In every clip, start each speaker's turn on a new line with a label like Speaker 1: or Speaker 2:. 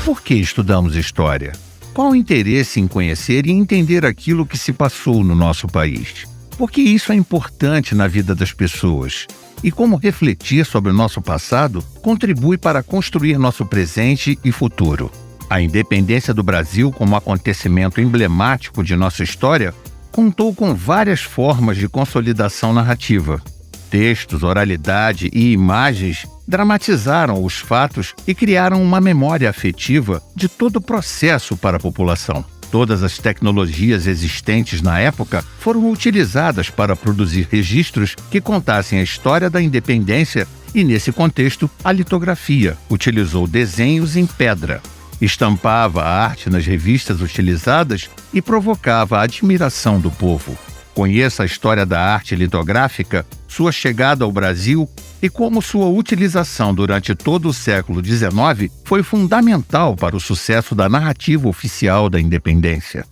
Speaker 1: Por que estudamos história? Qual o interesse em conhecer e entender aquilo que se passou no nosso país? Por que isso é importante na vida das pessoas? E como refletir sobre o nosso passado contribui para construir nosso presente e futuro? A independência do Brasil como acontecimento emblemático de nossa história contou com várias formas de consolidação narrativa. Textos, oralidade e imagens dramatizaram os fatos e criaram uma memória afetiva de todo o processo para a população. Todas as tecnologias existentes na época foram utilizadas para produzir registros que contassem a história da independência e, nesse contexto, a litografia utilizou desenhos em pedra. Estampava a arte nas revistas utilizadas e provocava a admiração do povo. Conheça a história da arte litográfica, sua chegada ao Brasil e como sua utilização durante todo o século XIX foi fundamental para o sucesso da narrativa oficial da independência.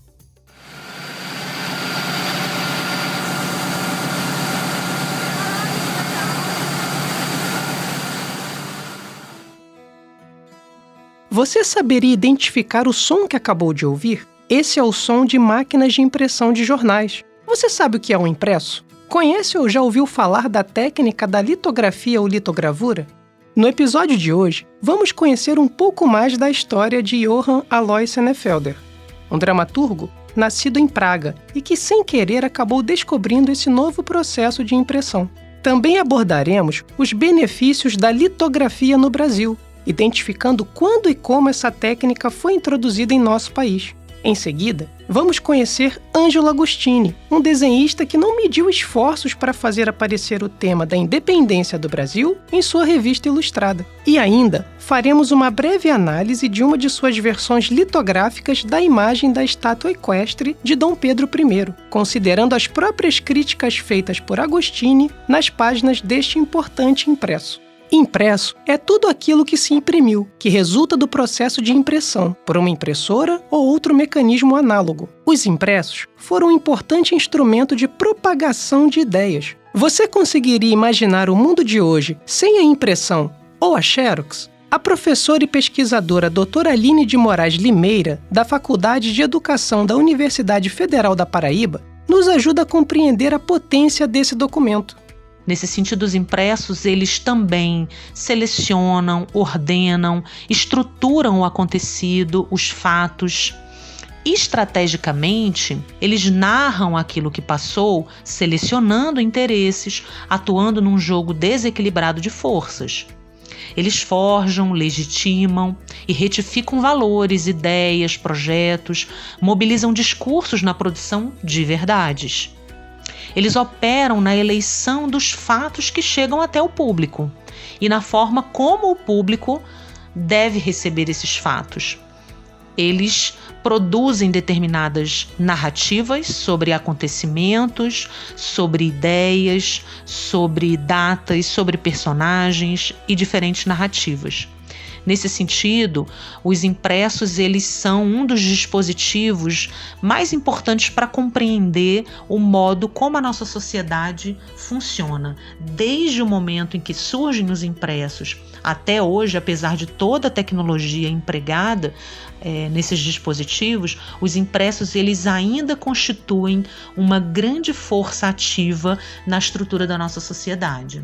Speaker 2: Você saberia identificar o som que acabou de ouvir? Esse é o som de máquinas de impressão de jornais. Você sabe o que é um impresso? Conhece ou já ouviu falar da técnica da litografia ou litogravura? No episódio de hoje, vamos conhecer um pouco mais da história de Johann Alois Senefelder, um dramaturgo nascido em Praga e que, sem querer, acabou descobrindo esse novo processo de impressão. Também abordaremos os benefícios da litografia no Brasil, identificando quando e como essa técnica foi introduzida em nosso país. Em seguida, vamos conhecer Ângelo Agostini, um desenhista que não mediu esforços para fazer aparecer o tema da independência do Brasil em sua revista ilustrada. E ainda, faremos uma breve análise de uma de suas versões litográficas da imagem da estátua equestre de Dom Pedro I, considerando as próprias críticas feitas por Agostini nas páginas deste importante impresso. Impresso é tudo aquilo que se imprimiu, que resulta do processo de impressão, por uma impressora ou outro mecanismo análogo. Os impressos foram um importante instrumento de propagação de ideias. Você conseguiria imaginar o mundo de hoje sem a impressão ou a Xerox? A professora e pesquisadora doutora Aline de Moraes Limeira, da Faculdade de Educação da Universidade Federal da Paraíba, nos ajuda a compreender a potência desse documento.
Speaker 3: Nesse sentido, os impressos, eles também selecionam, ordenam, estruturam o acontecido, os fatos. Estrategicamente, eles narram aquilo que passou, selecionando interesses, atuando num jogo desequilibrado de forças. Eles forjam, legitimam e retificam valores, ideias, projetos, mobilizam discursos na produção de verdades. Eles operam na eleição dos fatos que chegam até o público e na forma como o público deve receber esses fatos. Eles produzem determinadas narrativas sobre acontecimentos, sobre ideias, sobre datas, sobre personagens e diferentes narrativas. Nesse sentido, os impressos eles são um dos dispositivos mais importantes para compreender o modo como a nossa sociedade funciona. Desde o momento em que surgem os impressos até hoje, apesar de toda a tecnologia empregada nesses dispositivos, os impressos eles ainda constituem uma grande força ativa na estrutura da nossa sociedade.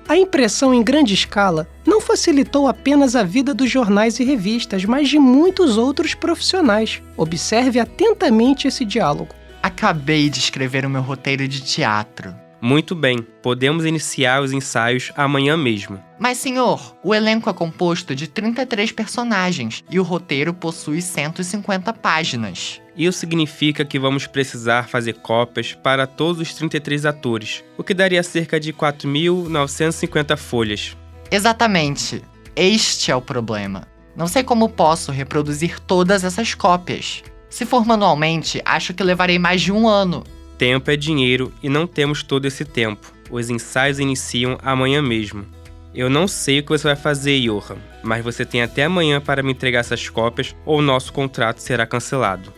Speaker 2: A impressão em grande escala não facilitou apenas a vida dos jornais e revistas, mas de muitos outros profissionais. Observe atentamente esse diálogo.
Speaker 4: Acabei de escrever o meu roteiro de teatro.
Speaker 5: Muito bem, podemos iniciar os ensaios amanhã mesmo.
Speaker 4: Mas, senhor, o elenco é composto de 33 personagens e o roteiro possui 150 páginas.
Speaker 5: Isso significa que vamos precisar fazer cópias para todos os 33 atores, o que daria cerca de 4.950 folhas.
Speaker 4: Exatamente. Este é o problema. Não sei como posso reproduzir todas essas cópias. Se for manualmente, acho que levarei mais de um ano.
Speaker 5: Tempo é dinheiro e não temos todo esse tempo. Os ensaios iniciam amanhã mesmo. Eu não sei o que você vai fazer, Johann, mas você tem até amanhã para me entregar essas cópias ou nosso contrato será cancelado.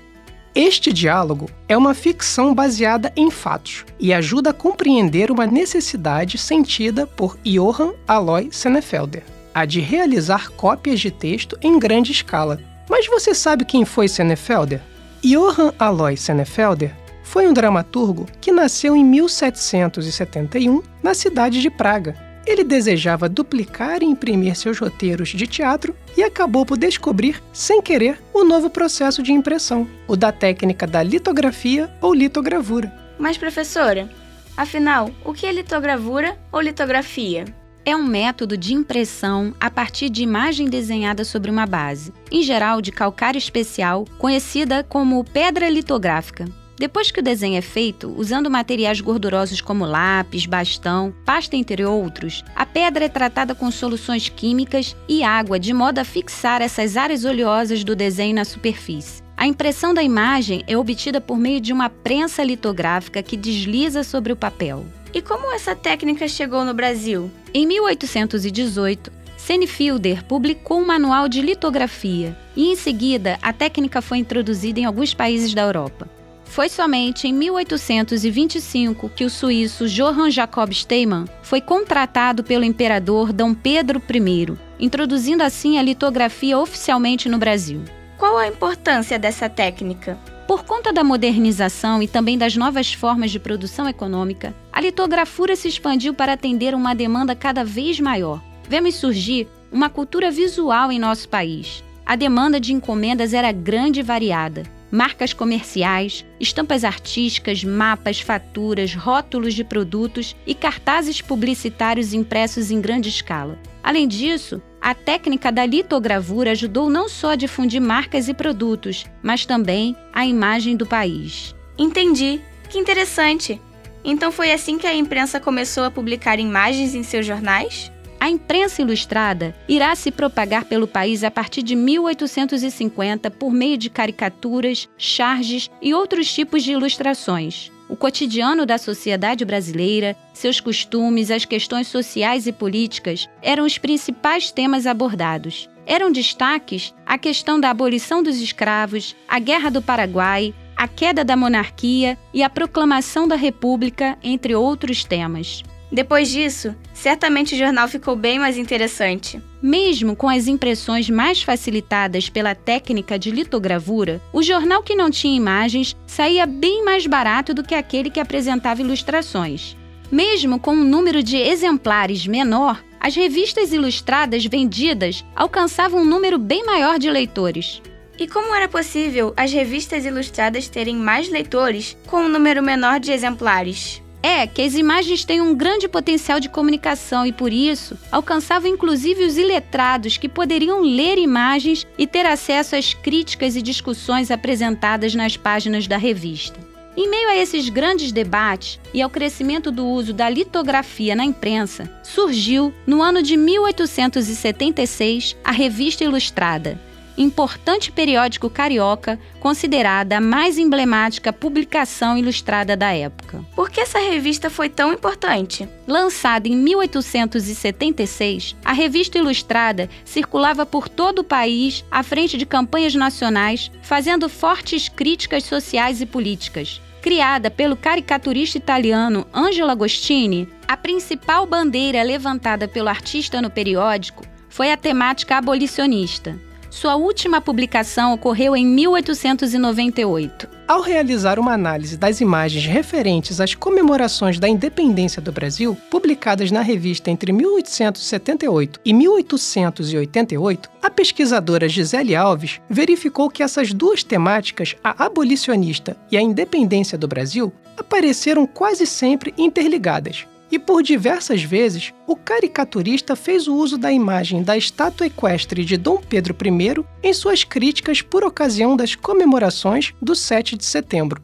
Speaker 2: Este diálogo é uma ficção baseada em fatos e ajuda a compreender uma necessidade sentida por Johann Alois Senefelder. a de realizar cópias de texto em grande escala. Mas você sabe quem foi Senefelder? Johann Alois Senefelder foi um dramaturgo que nasceu em 1771 na cidade de Praga. Ele desejava duplicar e imprimir seus roteiros de teatro e acabou por descobrir, sem querer, o novo processo de impressão, o da técnica da litografia ou litogravura.
Speaker 6: Mas, professora, afinal, o que é litogravura ou litografia?
Speaker 7: É um método de impressão a partir de imagem desenhada sobre uma base, em geral de calcário especial, conhecida como pedra litográfica. Depois que o desenho é feito, usando materiais gordurosos como lápis, bastão, pasta entre outros, a pedra é tratada com soluções químicas e água de modo a fixar essas áreas oleosas do desenho na superfície. A impressão da imagem é obtida por meio de uma prensa litográfica que desliza sobre o papel.
Speaker 6: E como essa técnica chegou no Brasil?
Speaker 7: Em 1818, Senefelder publicou um manual de litografia e, em seguida, a técnica foi introduzida em alguns países da Europa. Foi somente em 1825 que o suíço Johann Jacob Steinmann foi contratado pelo imperador Dom Pedro I, introduzindo assim a litografia oficialmente no Brasil.
Speaker 6: Qual a importância dessa técnica?
Speaker 7: Por conta da modernização e também das novas formas de produção econômica, a litografura se expandiu para atender uma demanda cada vez maior. Vemos surgir uma cultura visual em nosso país. A demanda de encomendas era grande e variada. Marcas comerciais, estampas artísticas, mapas, faturas, rótulos de produtos e cartazes publicitários impressos em grande escala. Além disso, a técnica da litogravura ajudou não só a difundir marcas e produtos, mas também a imagem do país.
Speaker 6: Entendi. Que interessante. Então foi assim que a imprensa começou a publicar imagens em seus jornais?
Speaker 7: A imprensa ilustrada irá se propagar pelo país a partir de 1850 por meio de caricaturas, charges e outros tipos de ilustrações. O cotidiano da sociedade brasileira, seus costumes, as questões sociais e políticas eram os principais temas abordados. Eram destaques a questão da abolição dos escravos, a Guerra do Paraguai, a queda da monarquia e a proclamação da República, entre outros temas.
Speaker 6: Depois disso, certamente o jornal ficou bem mais interessante.
Speaker 7: Mesmo com as impressões mais facilitadas pela técnica de litogravura, o jornal que não tinha imagens saía bem mais barato do que aquele que apresentava ilustrações. Mesmo com um número de exemplares menor, as revistas ilustradas vendidas alcançavam um número bem maior de leitores.
Speaker 6: E como era possível as revistas ilustradas terem mais leitores com um número menor de exemplares?
Speaker 7: É que as imagens têm um grande potencial de comunicação e, por isso, alcançavam inclusive os iletrados que poderiam ler imagens e ter acesso às críticas e discussões apresentadas nas páginas da revista. Em meio a esses grandes debates e ao crescimento do uso da litografia na imprensa, surgiu, no ano de 1876, a Revista Ilustrada, importante periódico carioca, considerada a mais emblemática publicação ilustrada da época.
Speaker 6: Por que essa revista foi tão importante?
Speaker 7: Lançada em 1876, a Revista Ilustrada circulava por todo o país à frente de campanhas nacionais, fazendo fortes críticas sociais e políticas. Criada pelo caricaturista italiano Angelo Agostini, a principal bandeira levantada pelo artista no periódico foi a temática abolicionista. Sua última publicação ocorreu em 1898.
Speaker 2: Ao realizar uma análise das imagens referentes às comemorações da independência do Brasil, publicadas na revista entre 1878 e 1888, a pesquisadora Gisele Alves verificou que essas duas temáticas, a abolicionista e a independência do Brasil, apareceram quase sempre interligadas. E por diversas vezes, o caricaturista fez o uso da imagem da estátua equestre de Dom Pedro I em suas críticas por ocasião das comemorações do 7 de setembro.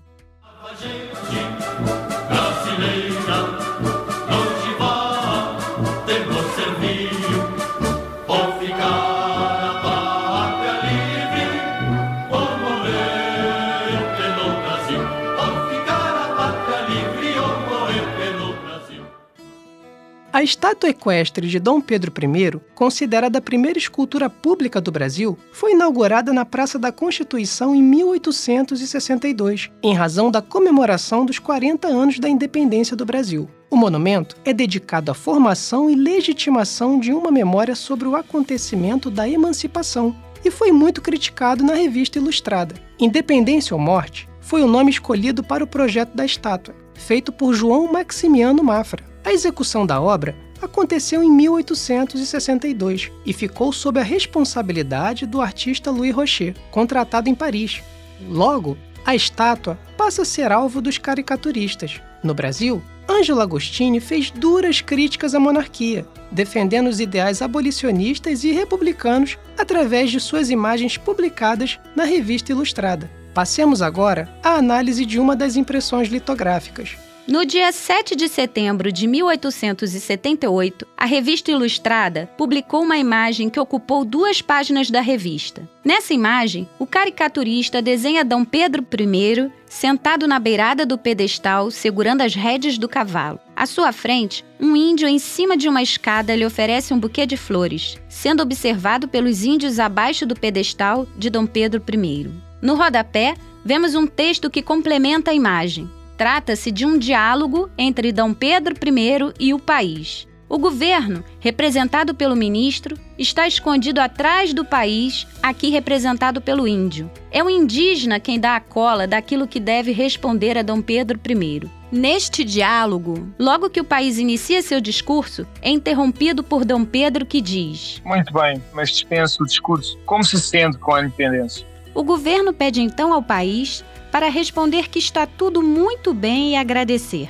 Speaker 2: A estátua equestre de Dom Pedro I, considerada a primeira escultura pública do Brasil, foi inaugurada na Praça da Constituição em 1862, em razão da comemoração dos 40 anos da independência do Brasil. O monumento é dedicado à formação e legitimação de uma memória sobre o acontecimento da emancipação e foi muito criticado na Revista Ilustrada. Independência ou Morte foi o nome escolhido para o projeto da estátua, feito por João Maximiano Mafra. A execução da obra aconteceu em 1862 e ficou sob a responsabilidade do artista Louis Rocher, contratado em Paris. Logo, a estátua passa a ser alvo dos caricaturistas. No Brasil, Ângelo Agostini fez duras críticas à monarquia, defendendo os ideais abolicionistas e republicanos através de suas imagens publicadas na Revista Ilustrada. Passemos agora à análise de uma das impressões litográficas.
Speaker 7: No dia 7 de setembro de 1878, a Revista Ilustrada publicou uma imagem que ocupou 2 páginas da revista. Nessa imagem, o caricaturista desenha Dom Pedro I sentado na beirada do pedestal, segurando as rédeas do cavalo. À sua frente, um índio em cima de uma escada lhe oferece um buquê de flores, sendo observado pelos índios abaixo do pedestal de Dom Pedro I. No rodapé, vemos um texto que complementa a imagem. Trata-se de um diálogo entre Dom Pedro I e o país. O governo, representado pelo ministro, está escondido atrás do país, aqui representado pelo índio. É o indígena quem dá a cola daquilo que deve responder a Dom Pedro I. Neste diálogo, logo que o país inicia seu discurso, é interrompido por Dom Pedro, que diz:
Speaker 8: Muito bem, mas dispenso o discurso. Como se sente com a independência?
Speaker 7: O governo pede então ao país para responder que está tudo muito bem e agradecer.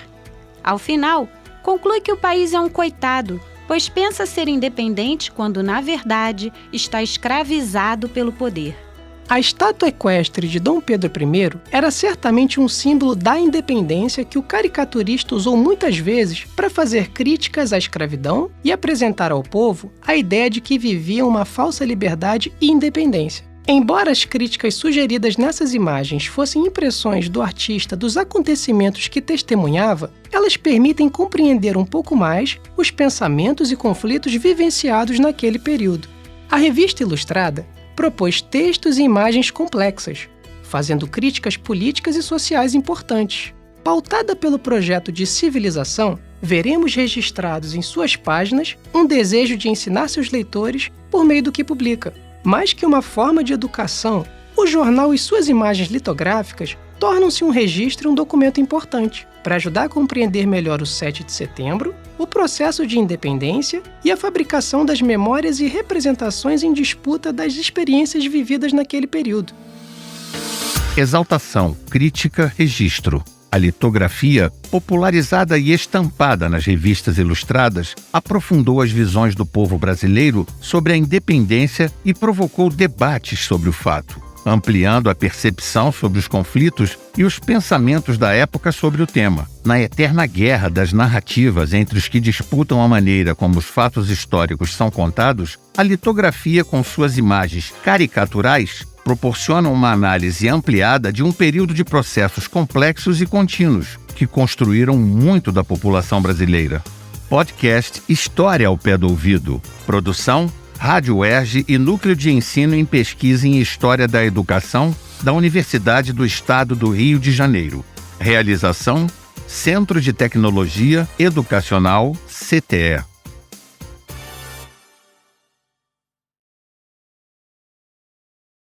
Speaker 7: Ao final, conclui que o país é um coitado, pois pensa ser independente quando, na verdade, está escravizado pelo poder.
Speaker 2: A estátua equestre de Dom Pedro I era certamente um símbolo da independência que o caricaturista usou muitas vezes para fazer críticas à escravidão e apresentar ao povo a ideia de que viviam uma falsa liberdade e independência. Embora as críticas sugeridas nessas imagens fossem impressões do artista dos acontecimentos que testemunhava, elas permitem compreender um pouco mais os pensamentos e conflitos vivenciados naquele período. A Revista Ilustrada propôs textos e imagens complexas, fazendo críticas políticas e sociais importantes. Pautada pelo projeto de civilização, veremos registrados em suas páginas um desejo de ensinar seus leitores por meio do que publica. Mais que uma forma de educação, o jornal e suas imagens litográficas tornam-se um registro e um documento importante para ajudar a compreender melhor o 7 de setembro, o processo de independência e a fabricação das memórias e representações em disputa das experiências vividas naquele período.
Speaker 1: Exaltação, crítica, registro. A litografia, popularizada e estampada nas revistas ilustradas, aprofundou as visões do povo brasileiro sobre a independência e provocou debates sobre o fato, ampliando a percepção sobre os conflitos e os pensamentos da época sobre o tema. Na eterna guerra das narrativas entre os que disputam a maneira como os fatos históricos são contados, a litografia, com suas imagens caricaturais, proporciona uma análise ampliada de um período de processos complexos e contínuos que construíram muito da população brasileira. Podcast História ao Pé do Ouvido. Produção, Rádio UERJ e Núcleo de Ensino em Pesquisa em História da Educação da Universidade do Estado do Rio de Janeiro. Realização, Centro de Tecnologia Educacional, CTE.